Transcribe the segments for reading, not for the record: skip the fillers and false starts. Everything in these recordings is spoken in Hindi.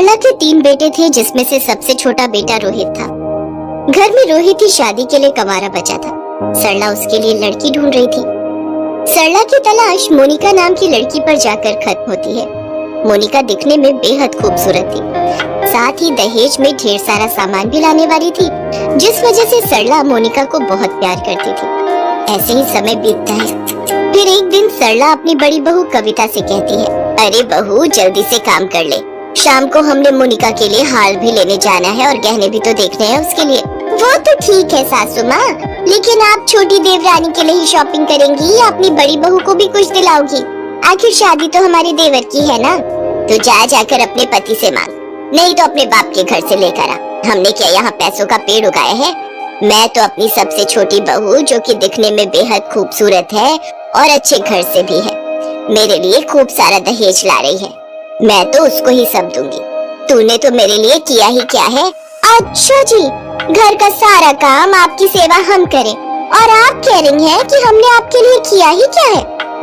सरला के 3 बेटे थे, जिसमें से सबसे छोटा बेटा रोहित था। घर में रोहित की शादी के लिए कंवारा बचा था। सरला उसके लिए लड़की ढूंढ रही थी। सरला की तलाश मोनिका नाम की लड़की पर जाकर खत्म होती है। मोनिका दिखने में बेहद खूबसूरत थी, साथ ही दहेज में ढेर सारा सामान भी लाने वाली थी, जिस वजह से सरला मोनिका को बहुत प्यार करती थी। ऐसे ही समय बीतता है। फिर एक दिन सरला अपनी बड़ी बहू कविता से कहती है, अरे बहू जल्दी से काम कर ले, शाम को हमने मोनिका के लिए हार भी लेने जाना है और गहने भी तो देखने हैं उसके लिए। वो तो ठीक है सासू माँ, लेकिन आप छोटी देवरानी के लिए ही शॉपिंग करेंगी या अपनी बड़ी बहू को भी कुछ दिलाओगी? आखिर शादी तो हमारे देवर की है ना। तो जाकर अपने पति से मांग, नहीं तो अपने बाप के घर से लेकर आ। हमने क्या यहाँ पैसों का पेड़ उगाया है? मैं तो अपनी सबसे छोटी बहू, जो कि दिखने में बेहद खूबसूरत है और अच्छे घर से भी है, मेरे लिए खूब सारा दहेज ला रही है। मैं तो उसको ही सब दूंगी। तूने तो मेरे लिए किया ही क्या है? अच्छा जी, घर का सारा काम आपकी सेवा हम करें और आप कह रही हैं कि हमने आपके लिए किया ही क्या है?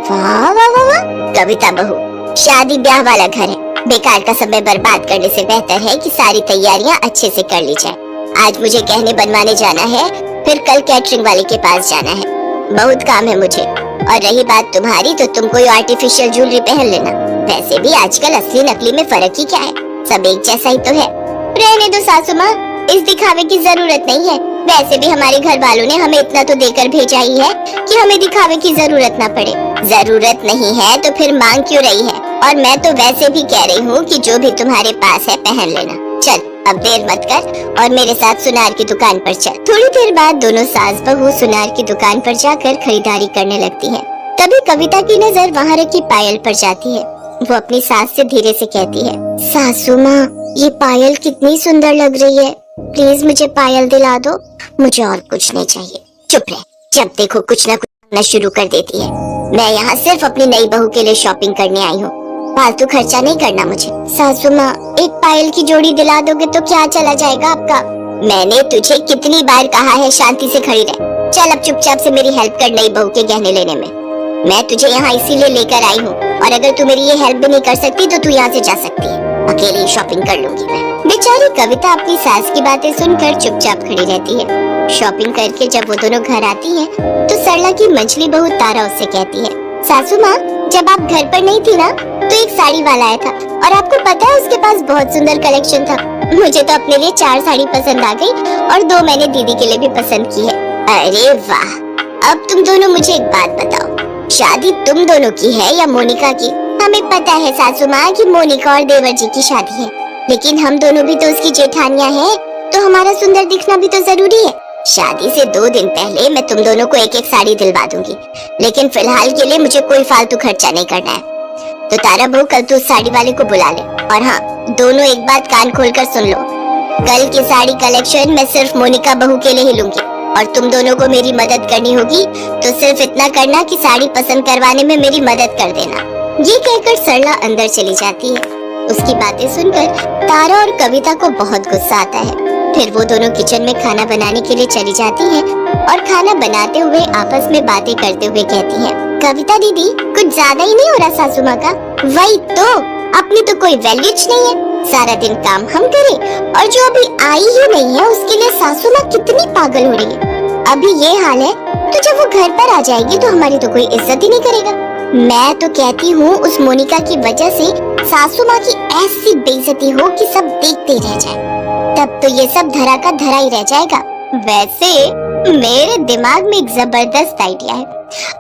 वाह वाह वाह वाह। कविता बहू, शादी ब्याह वाला घर है, बेकार का समय बर्बाद करने से बेहतर है कि सारी तैयारियां अच्छे से कर ली जाए। आज मुझे गहने बनवाने जाना है, फिर कल कैटरिंग वाले के पास जाना है। बहुत काम है मुझे। और रही बात तुम्हारी, तो तुम कोई आर्टिफिशियल ज्वेलरी पहन लेना। वैसे भी आजकल असली नकली में फर्क ही क्या है, सब एक जैसा ही तो है। रहने दो सासू माँ, इस दिखावे की जरूरत नहीं है। वैसे भी हमारे घर वालों ने हमें इतना तो देकर भेजा ही है कि हमें दिखावे की जरूरत ना पड़े। जरूरत नहीं है तो फिर मांग क्यों रही है? और मैं तो वैसे भी कह रही हूँ कि जो भी तुम्हारे पास है पहन लेना। चल अब देर मत कर और मेरे साथ सुनार की दुकान पर चल। थोड़ी देर बाद दोनों सास बहू सुनार की दुकान पर जाकर खरीदारी करने लगती है। तभी कविता की नजर वहाँ रखी पायल पर जाती है। वो अपनी सास से धीरे से कहती है, सासू माँ ये पायल कितनी सुंदर लग रही है, प्लीज मुझे पायल दिला दो, मुझे और कुछ नहीं चाहिए। चुप रह, जब देखो कुछ न कुछ करना शुरू कर देती है। मैं यहाँ सिर्फ अपनी नई बहू के लिए शॉपिंग करने आई हूँ, फालतू खर्चा नहीं करना मुझे। सासू माँ एक पायल की जोड़ी दिला दोगे तो क्या चला जाएगा आपका? मैंने तुझे कितनी बार कहा है शांति से खड़ी रह। चल अब चुपचाप से मेरी हेल्प कर नई बहू के गहने लेने में। मैं तुझे यहाँ इसीलिए लेकर आई हूँ, और अगर तू मेरी ये हेल्प भी नहीं कर सकती तो तू यहाँ से जा सकती है। अकेली शॉपिंग कर लूंगी मैं। बेचारी कविता अपनी सास की बातें सुनकर चुपचाप खड़ी रहती है। शॉपिंग करके जब वो दोनों घर आती हैं, तो सरला की मंझली बहू तारा उससे कहती है, सासू माँ जब आप घर पर नहीं थी ना, तो एक साड़ी वाला आया था और आपको पता है उसके पास बहुत सुंदर कलेक्शन था। मुझे तो अपने लिए 4 साड़ी पसंद आ गई और 2 मैंने दीदी के लिए भी पसंद की है। अरे वाह। अब तुम दोनों मुझे एक बात बताओ, शादी तुम दोनों की है या मोनिका की? हमें पता है सासू माँ कि मोनिका और देवर जी की शादी है, लेकिन हम दोनों भी तो उसकी जेठानियाँ हैं, तो हमारा सुंदर दिखना भी तो जरूरी है। शादी से 2 दिन पहले मैं तुम दोनों को एक साड़ी दिलवा दूंगी, लेकिन फिलहाल के लिए मुझे कोई फालतू खर्चा नहीं करना है। तो तारा बहू कल तू उस साड़ी वाले को बुला ले। और हाँ, दोनों एक बात कान खोलकर सुन लो, कल की साड़ी कलेक्शन मैं सिर्फ मोनिका बहू के लिए ही लूंगी, और तुम दोनों को मेरी मदद करनी होगी तो सिर्फ इतना करना कि साड़ी पसंद करवाने में मेरी मदद कर देना। ये कहकर सरला अंदर चली जाती है। उसकी बातें सुनकर तारा और कविता को बहुत गुस्सा आता है। फिर वो दोनों किचन में खाना बनाने के लिए चली जाती हैं और खाना बनाते हुए आपस में बातें करते हुए कहती हैं, कविता दीदी कुछ ज्यादा ही नहीं हो रहा सासू माँ का? वही तो, अपनी तो कोई वैल्यू नहीं है, सारा दिन काम हम करें और जो अभी आई ही नहीं है उसके लिए सासू माँ कितनी पागल हो रही है। अभी ये हाल है तो जब वो घर पर आ जाएगी तो हमारी तो कोई इज्जत ही नहीं करेगा। मैं तो कहती हूँ उस मोनिका की वजह से सासू माँ की ऐसी बेइज्जती हो कि सब देखते रह जाए, तब तो ये सब धरा का धरा ही रह जाएगा। वैसे मेरे दिमाग में एक जबरदस्त आइडिया है,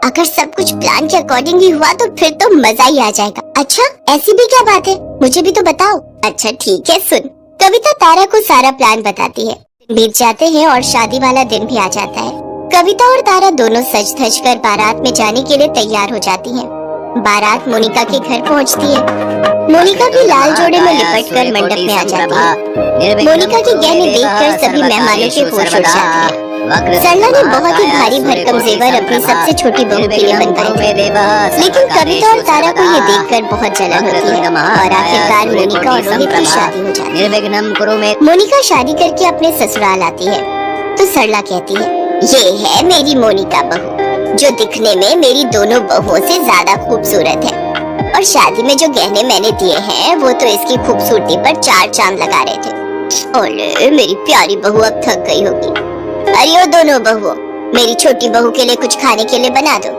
अगर सब कुछ प्लान के अकॉर्डिंग ही हुआ तो फिर तो मजा ही आ जाएगा। अच्छा ऐसी भी क्या बात है, मुझे भी तो बताओ। अच्छा ठीक है सुन। कविता तारा को सारा प्लान बताती है। बीत जाते हैं और शादी वाला दिन भी आ जाता है। कविता और तारा दोनों सज धज कर बारात में जाने के लिए तैयार हो जाती हैं। बारात मोनिका के घर पहुंचती है। मोनिका भी लाल जोड़े में लिपट कर मंडप में आ जाती है। मोनिका के गहने देखकर सभी मेहमानों के होश उड़ जाते हैं। सरला ने बहुत ही भारी भरकम जेवर अपनी सबसे छोटी बहू के लिए बनवाए थे, लेकिन कविता और तारा को ये देखकर बहुत जलन होती है और आखिरकार मोनिका और रोहित की शादी हो जाती है। मोनिका शादी करके अपने ससुराल आती है तो सरला कहती है, ये है मेरी मोनिका बहू, जो दिखने में मेरी दोनों बहुओं से ज्यादा खूबसूरत है। और शादी में जो गहने मैंने दिए हैं वो तो इसकी खूबसूरती पर चार चांद लगा रहे थे। ओले मेरी प्यारी बहू अब थक गई होगी। अरे ओ दोनों बहुओं, मेरी छोटी बहू के लिए कुछ खाने के लिए बना दो।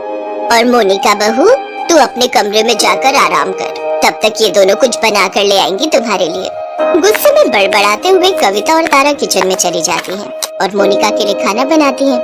और मोनिका बहू, तू अपने कमरे में जाकर आराम कर, तब तक ये दोनों कुछ बना कर ले आएंगी तुम्हारे लिए। गुस्से में बड़बड़ाते हुए कविता और तारा किचन में चली जाती हैं और मोनिका के लिए खाना बनाती हैं।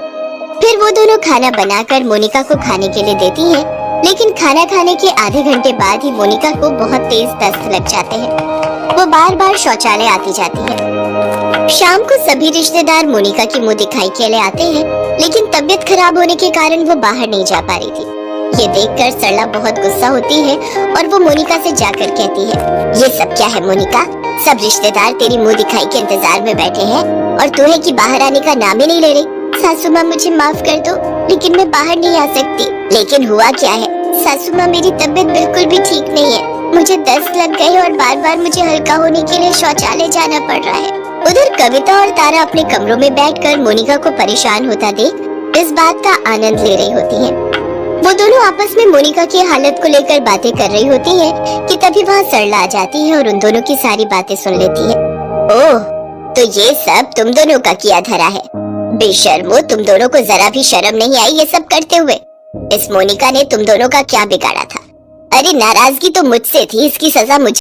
फिर वो दोनों खाना बनाकर मोनिका को खाने के लिए देती हैं, लेकिन खाना खाने के आधे घंटे बाद ही मोनिका को बहुत तेज दस्त लग जाते हैं। वो बार बार शौचालय आती जाती है। शाम को सभी रिश्तेदार मोनिका की मुंह दिखाई के लिए आते हैं, लेकिन तबीयत खराब होने के कारण वो बाहर नहीं जा पा रही थी। ये देखकर सरला बहुत गुस्सा होती है और वो मोनिका से जाकर कहती है, ये सब क्या है मोनिका? सब रिश्तेदार तेरी मुंह दिखाई के इंतजार में बैठे हैं और तू है कि बाहर आने का नाम ही नहीं ले रही। सासू माँ मुझे माफ कर दो, लेकिन मैं बाहर नहीं आ सकती। लेकिन हुआ क्या है? सासू माँ मेरी तबीयत बिल्कुल भी ठीक नहीं है, मुझे दस्त लग गई और बार बार मुझे हल्का होने के लिए शौचालय जाना पड़ रहा है। उधर कविता और तारा अपने कमरों में बैठकर मोनिका को परेशान होता देख इस बात का आनंद ले रही होती हैं। वो दोनों आपस में मोनिका की हालत को लेकर बातें कर रही होती हैं कि तभी वहाँ सरला आ जाती है और उन दोनों की सारी बातें सुन लेती है। ओह, तो ये सब तुम दोनों का किया धरा है। बेशर्मो, तुम दोनों को जरा भी शर्म नहीं आई ये सब करते हुए? इस मोनिका ने तुम दोनों का क्या बिगाड़ा था? अरे नाराजगी तो मुझसे थी, इसकी सजा मुझे